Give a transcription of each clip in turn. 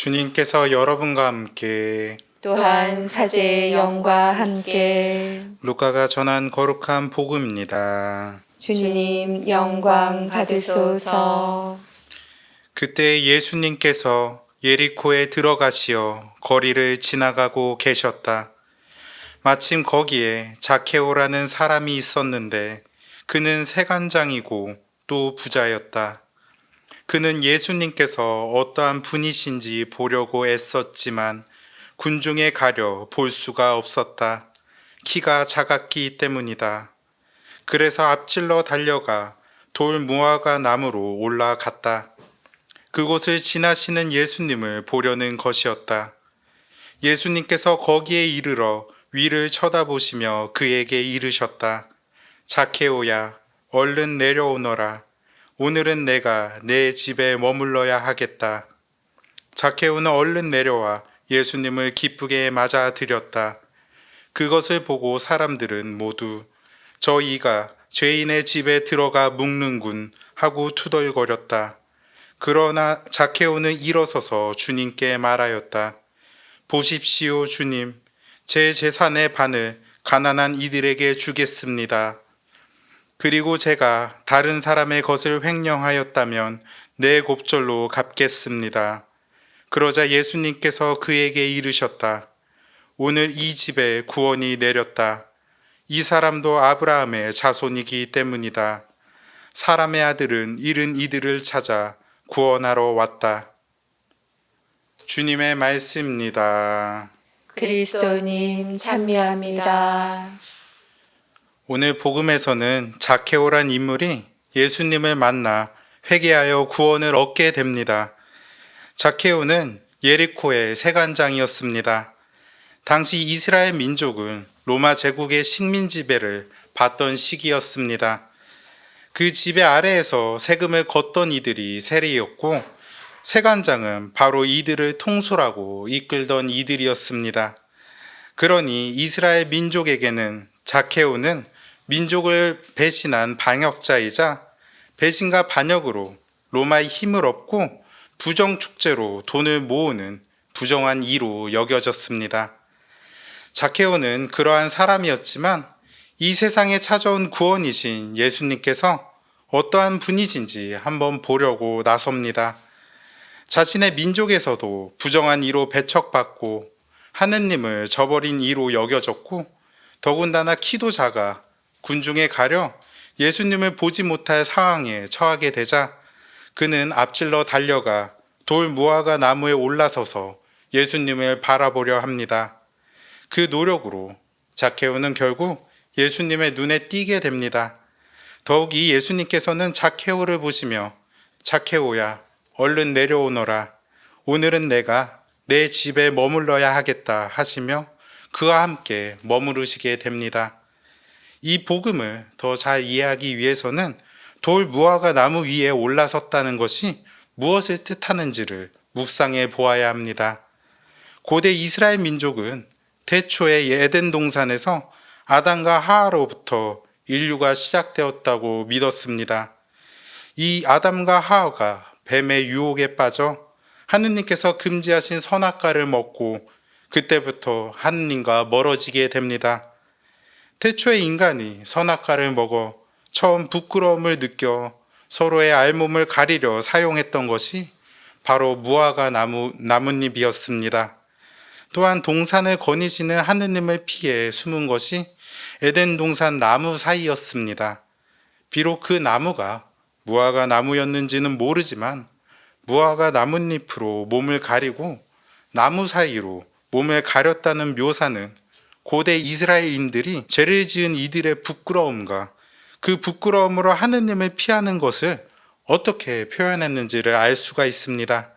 주님께서 여러분과 함께 또한 사제의 영과 함께 루카가 전한 거룩한 복음입니다. 주님 영광 받으소서. 그때 예수님께서 예리코에 들어가시어 거리를 지나가고 계셨다. 마침 거기에 자케오라는 사람이 있었는데 그는 세간장이고 또 부자였다. 그는 예수님께서 어떠한 분이신지 보려고 애썼지만 군중에 가려 볼 수가 없었다. 키가 작았기 때문이다. 그래서 앞질러 달려가 돌 무화과 나무로 올라갔다. 그곳을 지나시는 예수님을 보려는 것이었다. 예수님께서 거기에 이르러 위를 쳐다보시며 그에게 이르셨다. 자케오야, 얼른 내려오너라. 오늘은 내가 내 집에 머물러야 하겠다. 자케오는 얼른 내려와 예수님을 기쁘게 맞아들였다. 그것을 보고 사람들은 모두 저희가 죄인의 집에 들어가 묵는군 하고 투덜거렸다. 그러나 자케오는 일어서서 주님께 말하였다. 보십시오, 주님. 제 재산의 반을 가난한 이들에게 주겠습니다. 그리고 제가 다른 사람의 것을 횡령하였다면 내 곱절로 갚겠습니다. 그러자 예수님께서 그에게 이르셨다. 오늘 이 집에 구원이 내렸다. 이 사람도 아브라함의 자손이기 때문이다. 사람의 아들은 잃은 이들을 찾아 구원하러 왔다. 주님의 말씀입니다. 그리스도님 찬미합니다. 오늘 복음에서는 자케오란 인물이 예수님을 만나 회개하여 구원을 얻게 됩니다. 자케오는 예리코의 세간장이었습니다. 당시 이스라엘 민족은 로마 제국의 식민 지배를 받던 시기였습니다. 그 지배 아래에서 세금을 걷던 이들이 세리였고 세간장은 바로 이들을 통솔하고 이끌던 이들이었습니다. 그러니 이스라엘 민족에게는 자케오는 민족을 배신한 반역자이자 배신과 반역으로 로마의 힘을 얻고 부정축제로 돈을 모으는 부정한 이로 여겨졌습니다. 자케오는 그러한 사람이었지만 이 세상에 찾아온 구원이신 예수님께서 어떠한 분이신지 한번 보려고 나섭니다. 자신의 민족에서도 부정한 이로 배척받고 하느님을 저버린 이로 여겨졌고 더군다나 키도 작아 군중에 가려 예수님을 보지 못할 상황에 처하게 되자 그는 앞질러 달려가 돌 무화과 나무에 올라서서 예수님을 바라보려 합니다. 그 노력으로 자케오는 결국 예수님의 눈에 띄게 됩니다. 더욱이 예수님께서는 자케오를 보시며 자케오야, 얼른 내려오너라. 오늘은 내가 내 집에 머물러야 하겠다 하시며 그와 함께 머무르시게 됩니다. 이 복음을 더 잘 이해하기 위해서는 돌 무화과 나무 위에 올라섰다는 것이 무엇을 뜻하는지를 묵상해 보아야 합니다. 고대 이스라엘 민족은 태초의 에덴 동산에서 아담과 하와로부터 인류가 시작되었다고 믿었습니다. 이 아담과 하와가 뱀의 유혹에 빠져 하느님께서 금지하신 선악과를 먹고 그때부터 하느님과 멀어지게 됩니다. 태초의 인간이 선악과를 먹어 처음 부끄러움을 느껴 서로의 알몸을 가리려 사용했던 것이 바로 무화과 나뭇잎이었습니다. 또한 동산을 거니시는 하느님을 피해 숨은 것이 에덴 동산 나무 사이였습니다. 비록 그 나무가 무화과 나무였는지는 모르지만 무화과 나뭇잎으로 몸을 가리고 나무 사이로 몸을 가렸다는 묘사는 고대 이스라엘인들이 죄를 지은 이들의 부끄러움과 그 부끄러움으로 하느님을 피하는 것을 어떻게 표현했는지를 알 수가 있습니다.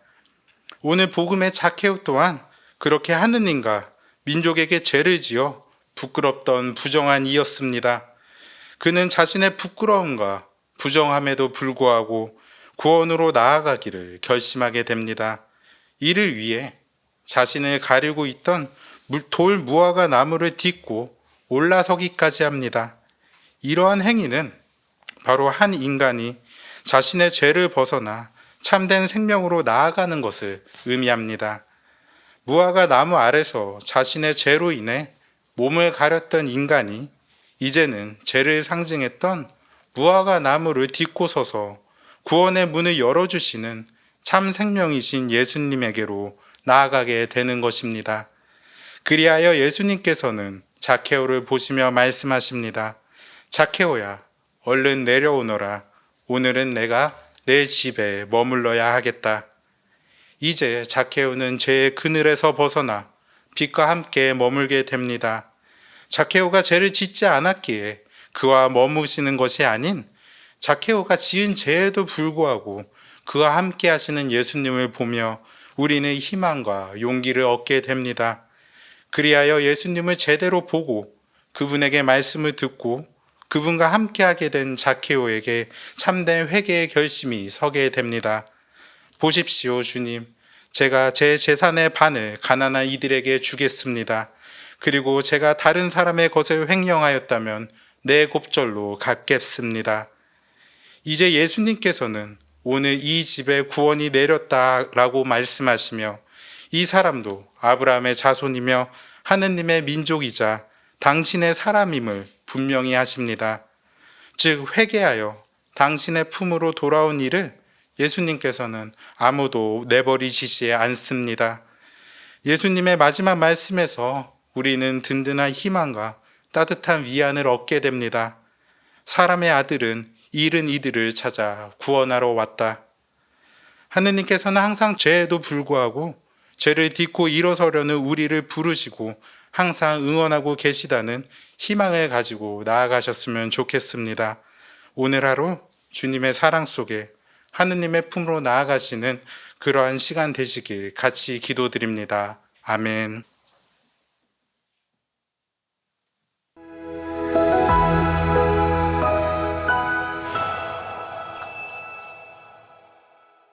오늘 복음의 자케오 또한 그렇게 하느님과 민족에게 죄를 지어 부끄럽던 부정한 이였습니다. 그는 자신의 부끄러움과 부정함에도 불구하고 구원으로 나아가기를 결심하게 됩니다. 이를 위해 자신을 가리고 있던 돌 무화과 나무를 딛고 올라서기까지 합니다. 이러한 행위는 바로 한 인간이 자신의 죄를 벗어나 참된 생명으로 나아가는 것을 의미합니다. 무화과 나무 아래서 자신의 죄로 인해 몸을 가렸던 인간이 이제는 죄를 상징했던 무화과 나무를 딛고 서서 구원의 문을 열어주시는 참 생명이신 예수님에게로 나아가게 되는 것입니다. 그리하여 예수님께서는 자케오를 보시며 말씀하십니다. 자케오야, 얼른 내려오너라. 오늘은 내가 내 집에 머물러야 하겠다. 이제 자케오는 죄의 그늘에서 벗어나 빛과 함께 머물게 됩니다. 자케오가 죄를 짓지 않았기에 그와 머무시는 것이 아닌 자케오가 지은 죄에도 불구하고 그와 함께 하시는 예수님을 보며 우리는 희망과 용기를 얻게 됩니다. 그리하여 예수님을 제대로 보고 그분에게 말씀을 듣고 그분과 함께하게 된 자케오에게 참된 회개의 결심이 서게 됩니다. 보십시오, 주님. 제가 제 재산의 반을 가난한 이들에게 주겠습니다. 그리고 제가 다른 사람의 것을 횡령하였다면 내 곱절로 갚겠습니다. 이제 예수님께서는 오늘 이 집에 구원이 내렸다라고 말씀하시며 이 사람도 아브라함의 자손이며 하느님의 민족이자 당신의 사람임을 분명히 하십니다. 즉 회개하여 당신의 품으로 돌아온 이를 예수님께서는 아무도 내버리시지 않습니다. 예수님의 마지막 말씀에서 우리는 든든한 희망과 따뜻한 위안을 얻게 됩니다. 사람의 아들은 잃은 이들을 찾아 구원하러 왔다. 하느님께서는 항상 죄에도 불구하고 죄를 딛고 일어서려는 우리를 부르시고 항상 응원하고 계시다는 희망을 가지고 나아가셨으면 좋겠습니다. 오늘 하루 주님의 사랑 속에 하느님의 품으로 나아가시는 그러한 시간 되시길 같이 기도드립니다. 아멘.